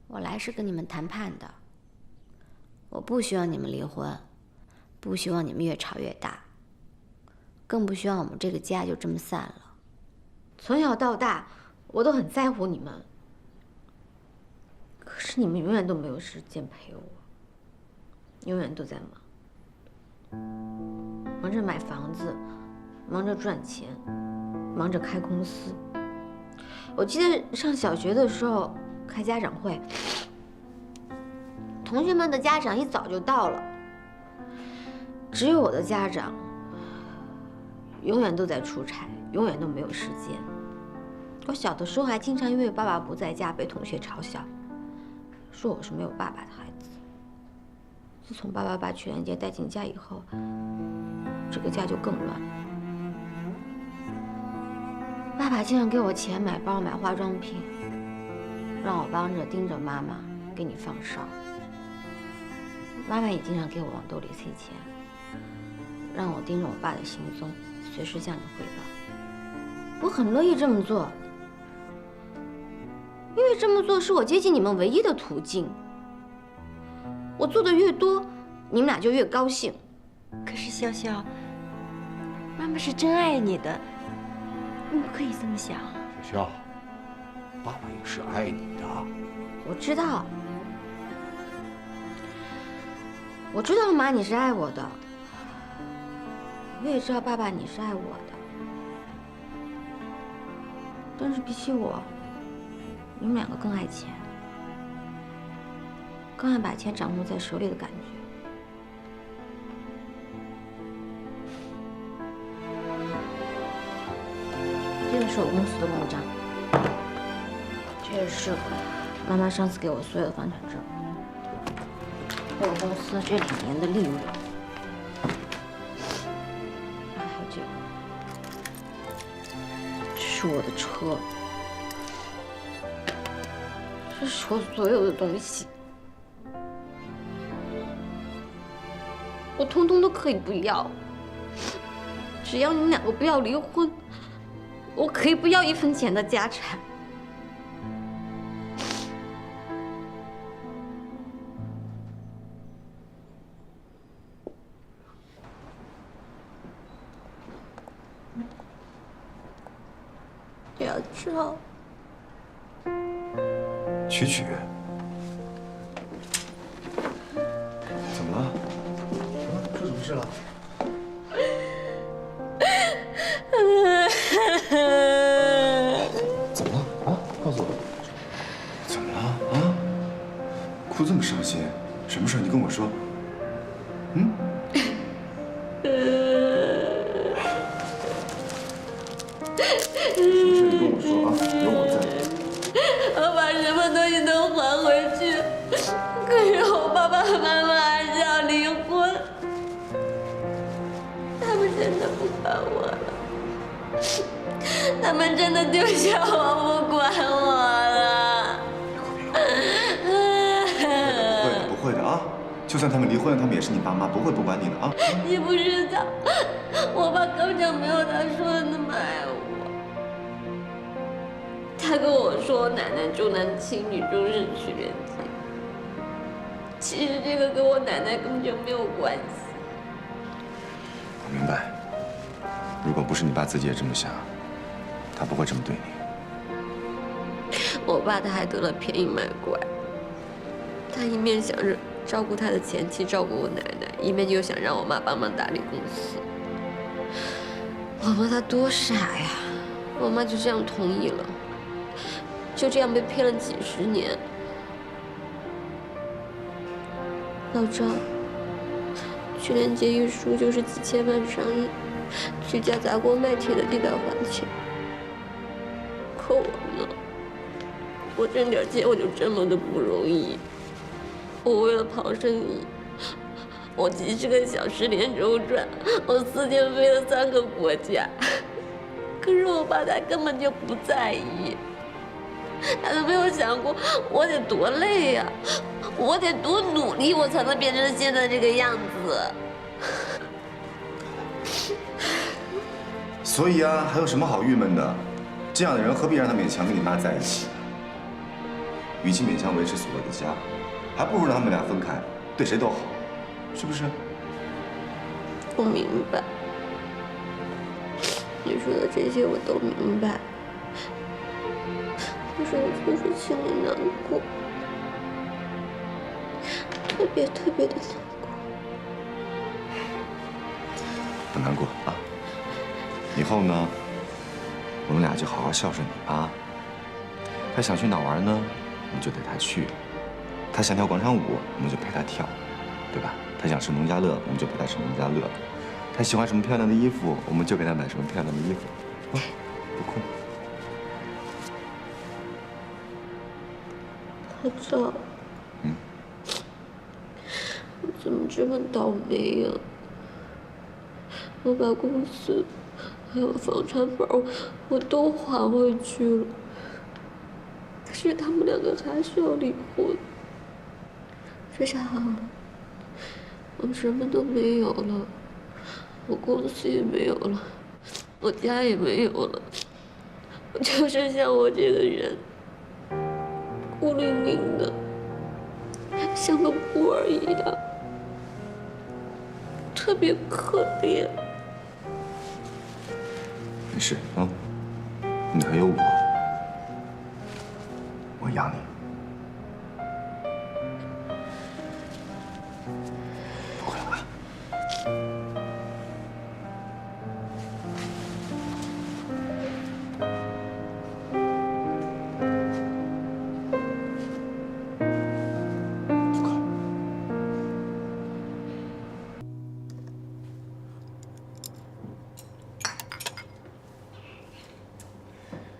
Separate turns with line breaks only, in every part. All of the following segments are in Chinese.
我来是跟你们谈判的。我不希望你们离婚，不希望你们越吵越大，更不希望我们这个家就这么散了。
从小到大，我都很在乎你们，可是你们永远都没有时间陪我，永远都在忙着买房子，忙着赚钱，忙着开公司。我记得上小学的时候开家长会，同学们的家长一早就到了，只有我的家长永远都在出差，永远都没有时间。我小的时候还经常因为爸爸不在家被同学嘲笑，说我是没有爸爸的孩子。自从爸爸把曲兰杰带进家以后，这个家就更乱。爸爸经常给我钱买包、买化妆品，让我帮着盯着妈妈给你放哨。妈妈也经常给我往兜里塞钱，让我盯着我爸的行踪，随时向你汇报。我很乐意这么做，因为这么做是我接近你们唯一的途径。我做的越多，你们俩就越高兴。
可是潇潇，妈妈是真爱你的，你不可以这么想。
小潇，爸爸也是爱你的。
我知道，我知道妈你是爱我的，我也知道爸爸你是爱我的。但是比起我，你们两个更爱钱，更爱把钱掌握在手里的感觉。这个是我公司的公章，这也是妈妈上次给我所有的房产证，还有公司这2年的利润，还有这个，这是我的车，这是我所有的东西，我通通都可以不要，只要你们两个不要离婚。我可以不要1分钱的家产。要知道，
曲曲，怎么了？
出什么事了？
怎么了啊？告诉我，怎么了啊？哭这么伤心，什么事？你跟我说。嗯？什么事？你跟我说啊，有我在。
我把什么东西都还回去，可是我爸爸妈妈还是要离婚，他们真的不管我了。他们真的丢下我不管我了。
不会的啊！就算他们离婚了，他们也是你爸妈，不会不管你的啊。
你不知道，我爸根本就没有他说的那么爱我。他跟我说，奶奶重男轻女，重视曲连杰。其实这个跟我奶奶根本就没有关系。
我明白，如果不是你爸自己也这么想，他不会这么对你。
我爸他还得了便宜卖乖，他一面想着照顾他的前妻，照顾我奶奶，一面又想让我妈帮忙打理公司。我妈她多傻呀！我妈就这样同意了，就这样被骗了几10年。老张，曲连杰一输就是几千万上亿，曲家砸锅卖铁的替他还钱。可我呢？我挣点钱我就这么的不容易。我为了跑生意，我几10个小时连轴转，我4天飞了3个国家。可是我爸他根本就不在意，他都没有想过我得多累呀，我得多努力，我才能变成现在这个样子。
所以啊，还有什么好郁闷的？这样的人何必让他勉强跟你妈在一起？与其勉强维持所谓的家，还不如让他们俩分开，对谁都好，是不是？
我明白，你说的这些我都明白，可是我就是心里难过，特别的难过。
不难过啊！以后呢，我们俩就好好孝顺你啊。他想去哪玩呢，我们就带他去；他想跳广场舞，我们就陪他跳，对吧？他想吃农家乐，我们就陪他吃农家乐；他喜欢什么漂亮的衣服，我们就给他买什么漂亮的衣服。啊，不哭。
阿照，我怎么这么倒霉呀？我把公司还有房产本我都还回去了，可是他们两个还是要离婚。这下好了，我什么都没有了，我公司也没有了，我家也没有了，我就剩下我这个人，孤零零的，像个孤儿一样，特别可怜。
没事啊，你还有我，我养你。不会吧？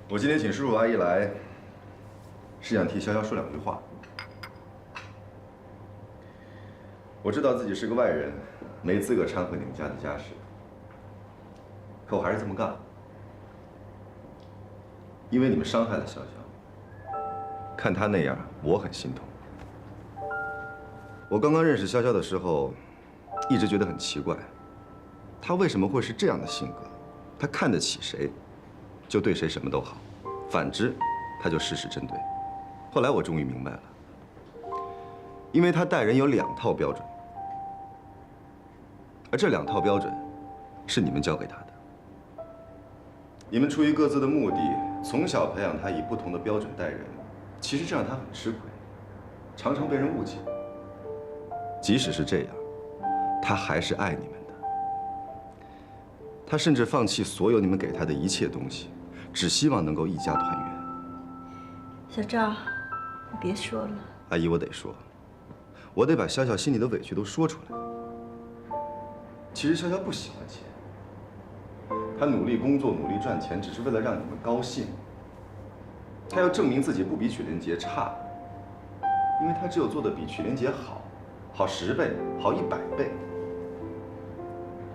我今天请叔叔阿姨来，是想替潇潇说两句话。我知道自己是个外人，没资格掺和你们家的家事，可我还是这么干，因为你们伤害了潇潇。看她那样，我很心痛。我刚刚认识潇潇的时候，一直觉得很奇怪，她为什么会是这样的性格？她看得起谁，就对谁什么都好。反之，他就事事针对。后来我终于明白了，因为他待人有2套标准，而这2套标准是你们教给他的。你们出于各自的目的，从小培养他以不同的标准待人，其实这让他很吃亏，常常被人误解。即使是这样，他还是爱你们的。他甚至放弃所有你们给他的一切东西。只希望能够一家团圆。
小赵，你别说了。
阿姨，我得说，我得把潇潇心里的委屈都说出来。其实潇潇不喜欢钱，她努力工作、努力赚钱，只是为了让你们高兴。她要证明自己不比曲连杰差，因为她只有做的比曲连杰好，好10倍，好100倍，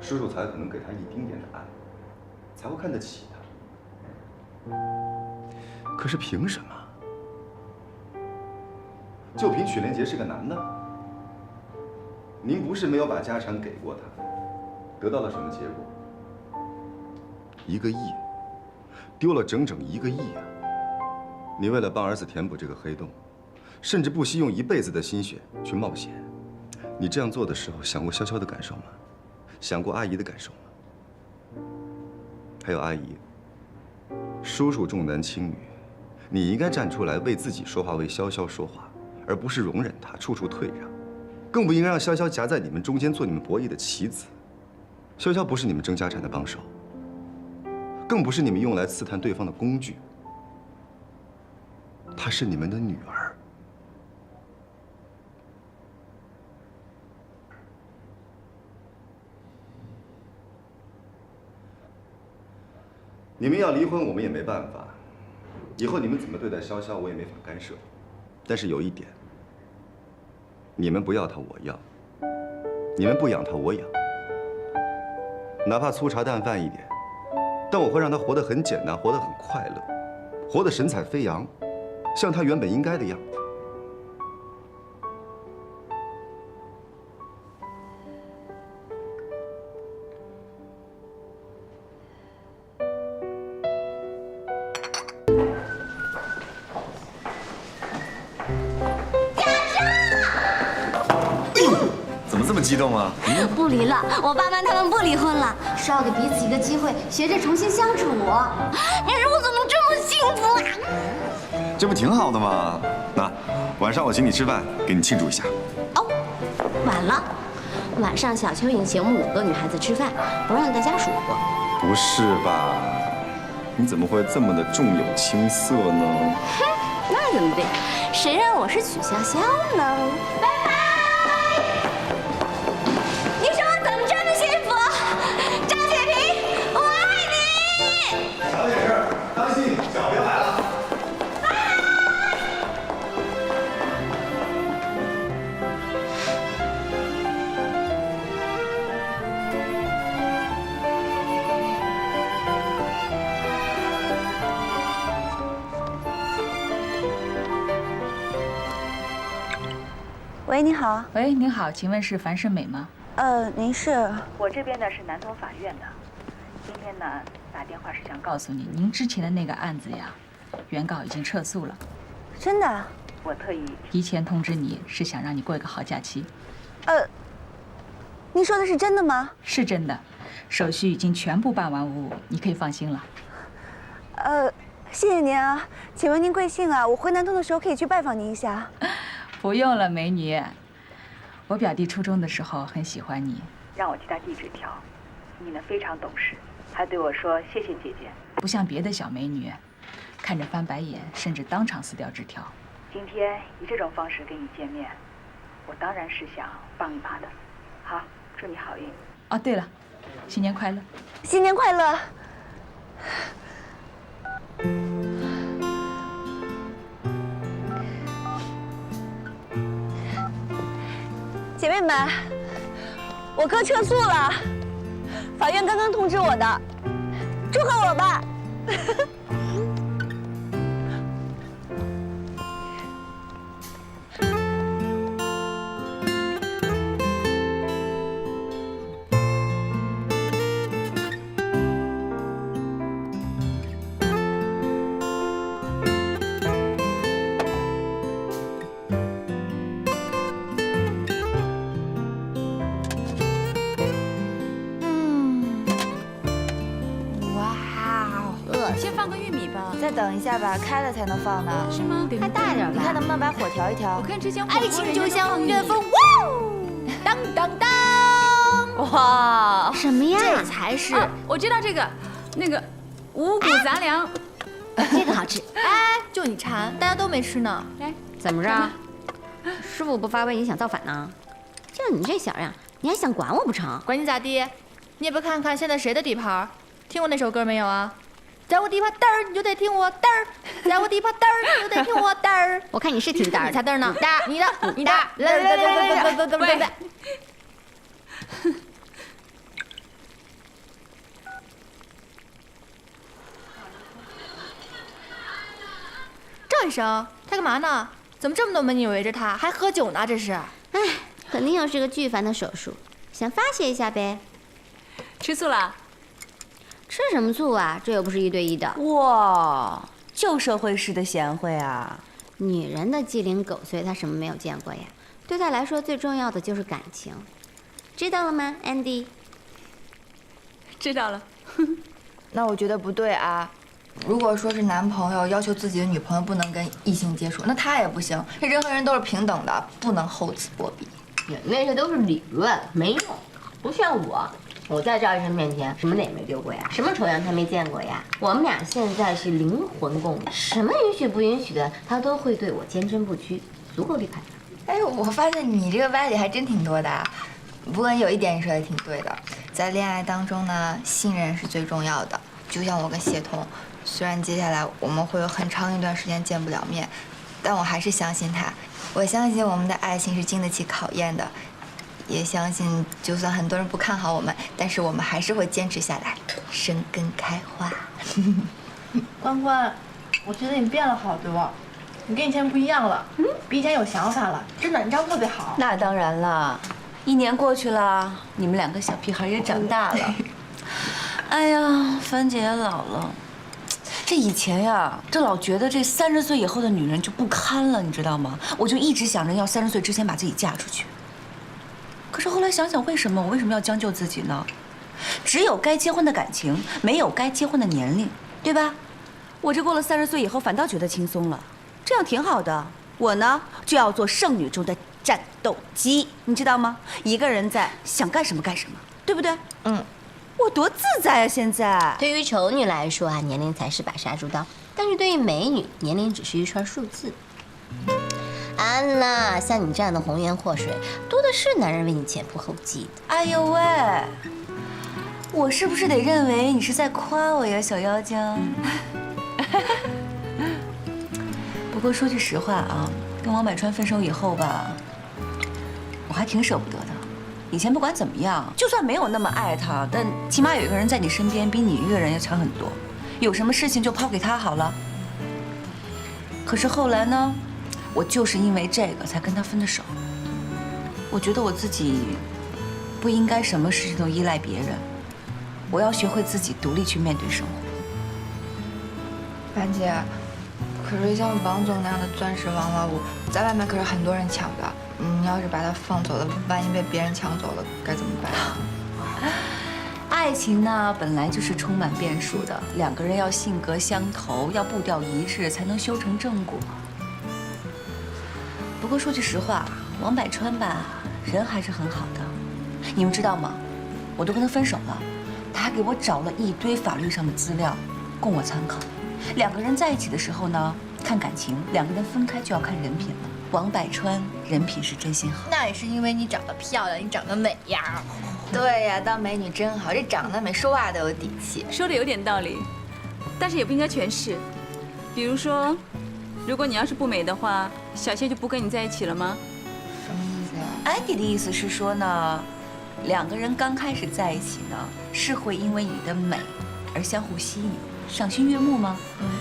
叔叔才可能给她一丁点的爱，才会看得起她。可是凭什么？就凭曲连杰是个男的？您不是没有把家产给过他，得到了什么结果？1个亿，丢了整整1个亿啊！你为了帮儿子填补这个黑洞，甚至不惜用1辈子的心血去冒险。你这样做的时候，想过潇潇的感受吗？想过阿姨的感受吗？还有阿姨。叔叔重男轻女，你应该站出来为自己说话，为潇潇说话，而不是容忍他处处退让，更不应该让潇潇夹在你们中间做你们博弈的棋子。潇潇不是你们争家产的帮手，更不是你们用来刺探对方的工具，她是你们的女儿。你们要离婚，我们也没办法。以后你们怎么对待潇潇，我也没法干涉。但是有一点，你们不要他，我要；你们不养他，我养。哪怕粗茶淡饭一点，但我会让他活得很简单，活得很快乐，活得神采飞扬，像他原本应该的样子。这么激动啊？
不离了，我爸妈他们不离婚了，是要给彼此一个机会，学着重新相处。你说我怎么这么幸福啊？
这不挺好的吗？那晚上我请你吃饭，给你庆祝一下。
哦，晚了，晚上小蚯蚓请我们5个女孩子吃饭，不让大家数过。
不是吧？你怎么会这么的重有轻色呢？
哼，那怎么对？谁让我是曲筱绡呢？拜拜。你说我怎么这么幸福？张雪萍，我爱你。
小点声，当心脚别崴了。
喂，你好。
喂，您好，请问是樊胜美吗？
您是？
我这边呢是南通法院的，今天呢打电话是想
告诉你，您之前的那个案子呀，原告已经撤诉了。
真的？
我特意
提前通知你，是想让你过一个好假期。
您说的是真的吗？
是真的，手续已经全部办完无误，你可以放心了。
谢谢您啊。请问您贵姓啊？我回南通的时候可以去拜访您一下。
不用了，美女。我表弟初中的时候很喜欢你，
让我替他递纸条。你呢非常懂事，还对我说谢谢姐姐。
不像别的小美女，看着翻白眼，甚至当场撕掉纸条。
今天以这种方式跟你见面，我当然是想帮一把的。好，祝你好运。
哦，对了，新年快乐！
新年快乐！姐妹们，我哥撤诉了，法院刚刚通知我的，祝贺我吧！
先放个玉米吧，再等一下吧，开了才能放呢。是吗？
开大点吧。
你看能不能把火调一调？
我看之前
爱情就像
月
风，哇！当当当！哇，
什么呀？
这才是。
我知道这个，那个五谷杂粮，
这个好吃。
哎，就你馋，大家都没吃呢。
来，
怎么着？师傅不发威，你想造反呢？就你这小样，你还想管我不成？
管你咋地？你也不看看现在谁的底盘？听过那首歌没有啊？在我地盘嘚儿，你就得听我嘚儿；在我地盘嘚儿，你就得听我嘚儿。
我看你是挺嘚儿的。
你才嘚儿呢！你的，你的，
来，
赵医生，他干嘛呢？怎么这么多美女围着他，还喝酒呢？这是？
哎，肯定又是个巨烦的手术，想发泄一下呗。
吃醋了？
吃什么醋啊？这又不是1对1的。
哇，旧社会式的贤惠啊！
女人的鸡零狗碎，她什么没有见过呀？对她来说，最重要的就是感情，知道了吗 ，Andy？
知道了。
那我觉得不对啊。如果说是男朋友要求自己的女朋友不能跟异性接触，那他也不行。这人和人都是平等的，不能厚此薄彼。
那些都是理论，没用。不像我在赵医生面前什么脸没丢过呀，什么丑样他没见过呀。我们俩现在是灵魂共鸣，什么允许不允许的，他都会对我坚贞不屈，足够厉害。
哎，我发现你这个歪理还真挺多的啊。不过有一点你说的挺对的，在恋爱当中呢，信任是最重要的。就像我跟谢彤，虽然接下来我们会有很长一段时间见不了面，但我还是相信他。我相信我们的爱情是经得起考验的，也相信就算很多人不看好我们，但是我们还是会坚持下来，生根开花。
关关，我觉得你变了好多，你跟以前不一样了，比以前有想法了，真的，你这样特别好。
那当然了，1年过去了，你们2个小屁孩也长大了。哎呀，樊姐也老了。这以前呀，这老觉得这30岁以后的女人就不堪了，你知道吗？我就一直想着要30岁之前把自己嫁出去。可是后来想想，为什么要将就自己呢？只有该结婚的感情，没有该结婚的年龄，对吧？我这过了30岁以后，反倒觉得轻松了，这样挺好的。我呢，就要做剩女中的战斗机，你知道吗？一个人在想干什么干什么，对不对？
嗯，
我多自在啊！现在
对于丑女来说啊，年龄才是把杀猪刀；但是对于美女，年龄只是一串数字。安娜，像你这样的红颜祸水，多的是男人为你前仆后继的。
哎呦喂，我是不是得认为你是在夸我呀，小妖精？不过说句实话啊，跟王百川分手以后吧，我还挺舍不得的。以前不管怎么样，就算没有那么爱他，但起码有一个人在你身边，比你一个人要强很多。有什么事情就抛给他好了。可是后来呢，我就是因为这个才跟他分的手。我觉得我自己不应该什么事情都依赖别人，我要学会自己独立去面对生活。
樊姐，可是像王总那样的钻石王老五，在外面可是很多人抢的。你要是把他放走了，万一被别人抢走了，该怎么办？
爱情呢，本来就是充满变数的，两个人要性格相投，要步调一致，才能修成正果。不过说句实话，王百川吧，人还是很好的。你们知道吗？我都跟他分手了，他还给我找了一堆法律上的资料供我参考。两个人在一起的时候呢，看感情；两个人分开就要看人品了。王百川人品是真心好，
那也是因为你长得漂亮，你长得美呀。
对呀，当美女真好，这长得美，说话都有底气。
说的有点道理，但是也不应该全是。比如说，如果你要是不美的话，小谢就不跟你在一起了吗？
什么意思呀？
安迪的意思是说呢，两个人刚开始在一起呢，是会因为你的美而相互吸引，赏心悦目吗？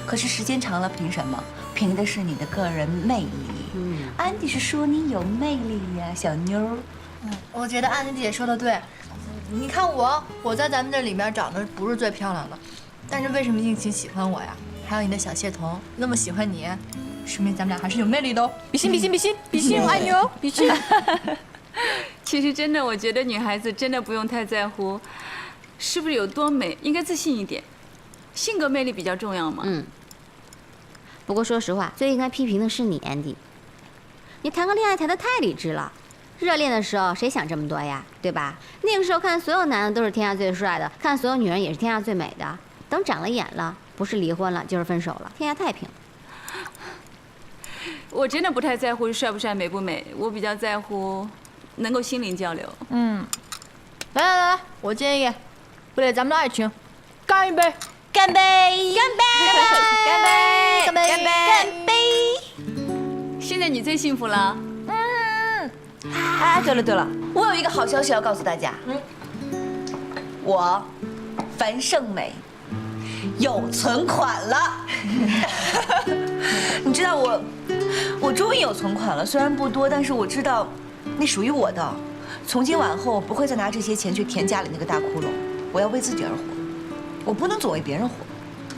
可是时间长了，凭什么？凭的是你的个人魅力。安迪是说你有魅力呀，小妞儿。
我觉得安迪姐说的对。你看我在咱们这里面长得不是最漂亮的，但是为什么应勤喜欢我呀？还有你的小谢童那么喜欢你，说明咱们俩还是有魅力的哦。比心比心比心比心，我爱你哦，比心。
其实真的，我觉得女孩子真的不用太在乎是不是有多美，应该自信一点，性格魅力比较重要嘛。
不过说实话，最应该批评的是你，安迪。你谈个恋爱谈得太理智了。热恋的时候谁想这么多呀，对吧？那个时候看所有男的都是天下最帅的，看所有女人也是天下最美的。等长了眼了，不是离婚了就是分手了，天下太平。
我真的不太在乎帅不帅、美不美，我比较在乎能够心灵交流。
来，我建议为了咱们的爱情，干一杯！
干杯！
干杯！干杯！
干杯！干杯！
干杯！
现在你最幸福了。
哎，对了，我有一个好消息要告诉大家。我樊胜美有存款了。你知道我终于有存款了，虽然不多，但是我知道那属于我的。从今往后，我不会再拿这些钱去填家里那个大窟窿。我要为自己而活，我不能总为别人活，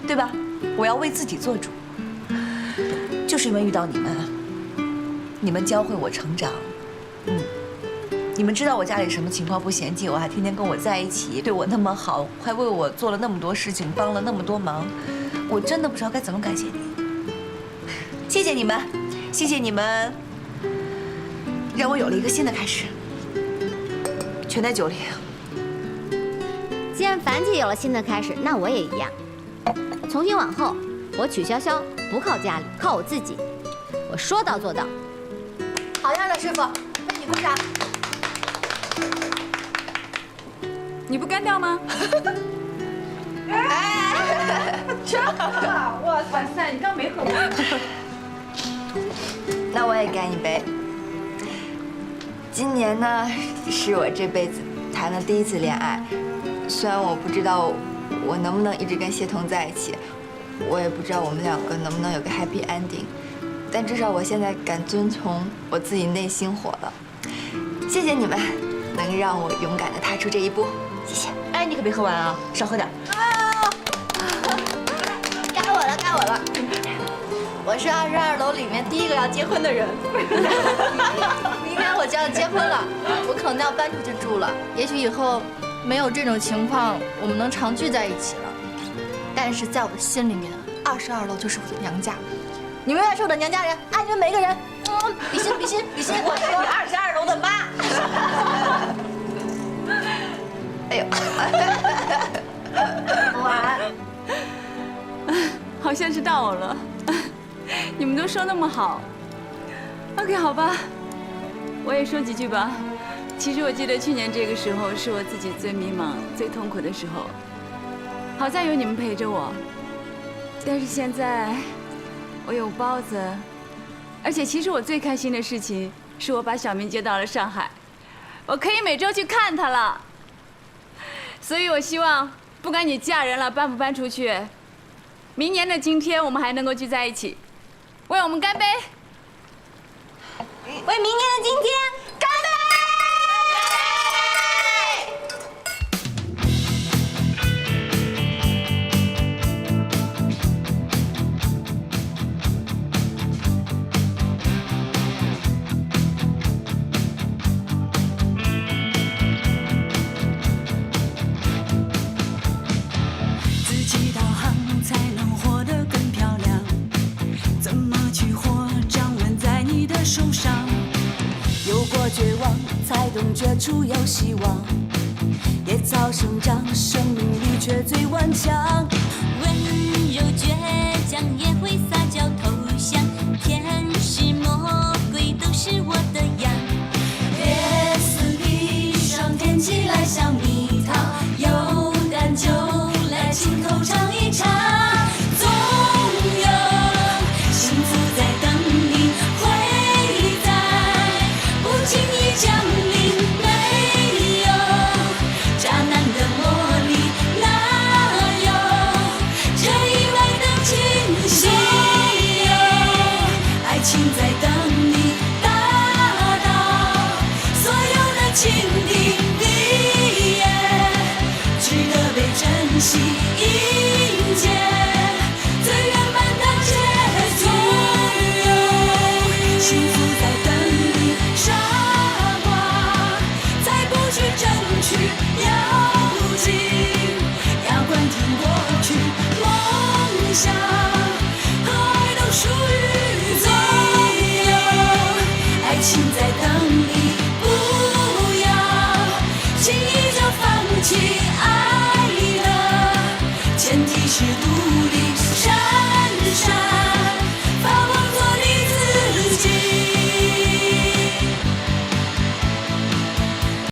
对吧？我要为自己做主。就是因为遇到你们，你们教会我成长。你们知道我家里什么情况，不嫌弃我，还天天跟我在一起，对我那么好，还为我做了那么多事情，帮了那么多忙，我真的不知道该怎么感谢你。谢谢你们，谢谢你们，让我有了一个新的开始。全在酒里。
既然樊姐有了新的开始，那我也一样。从今往后，我曲筱绡不靠家里，靠我自己。我说到做到。
好样的，师傅，为你鼓掌。
你不干掉吗？
真好！哇塞，你刚没喝完。
那我也干一杯。今年呢，是我这辈子谈的第一次恋爱。虽然我不知道我能不能一直跟谢童在一起，我也不知道我们两个能不能有个 happy ending， 但至少我现在敢遵从我自己内心活了。谢谢你们，能让我勇敢地踏出这一步。谢谢。
哎，你可别喝完啊，少喝点。
该我了，该我了。我是22楼里面第一个要结婚的人。明天我就要结婚了，我可能要搬出去住了。也许以后没有这种情况，我们能常聚在一起了。但是在我的心里面，22楼就是我的娘家。你们永远是我的娘家人，爱你们每一个人。比心比心比心！
我是你22楼的妈。
哎呦，晚安。
好像是到我了。你们都说那么好。OK， 好吧，我也说几句吧。其实我记得去年这个时候是我自己最迷茫、最痛苦的时候，好在有你们陪着我。但是现在我有包子，而且其实我最开心的事情是我把小明接到了上海，我可以每周去看他了。所以我希望，不管你嫁人了搬不搬出去，明年的今天我们还能够聚在一起，为我们干杯！
为明年的今天干杯！
自己导航才能活得更漂亮，怎么去活掌纹在你的手上。有过绝望，才懂绝处有希望。野草生长，生命力却最顽强。温柔倔强也会散。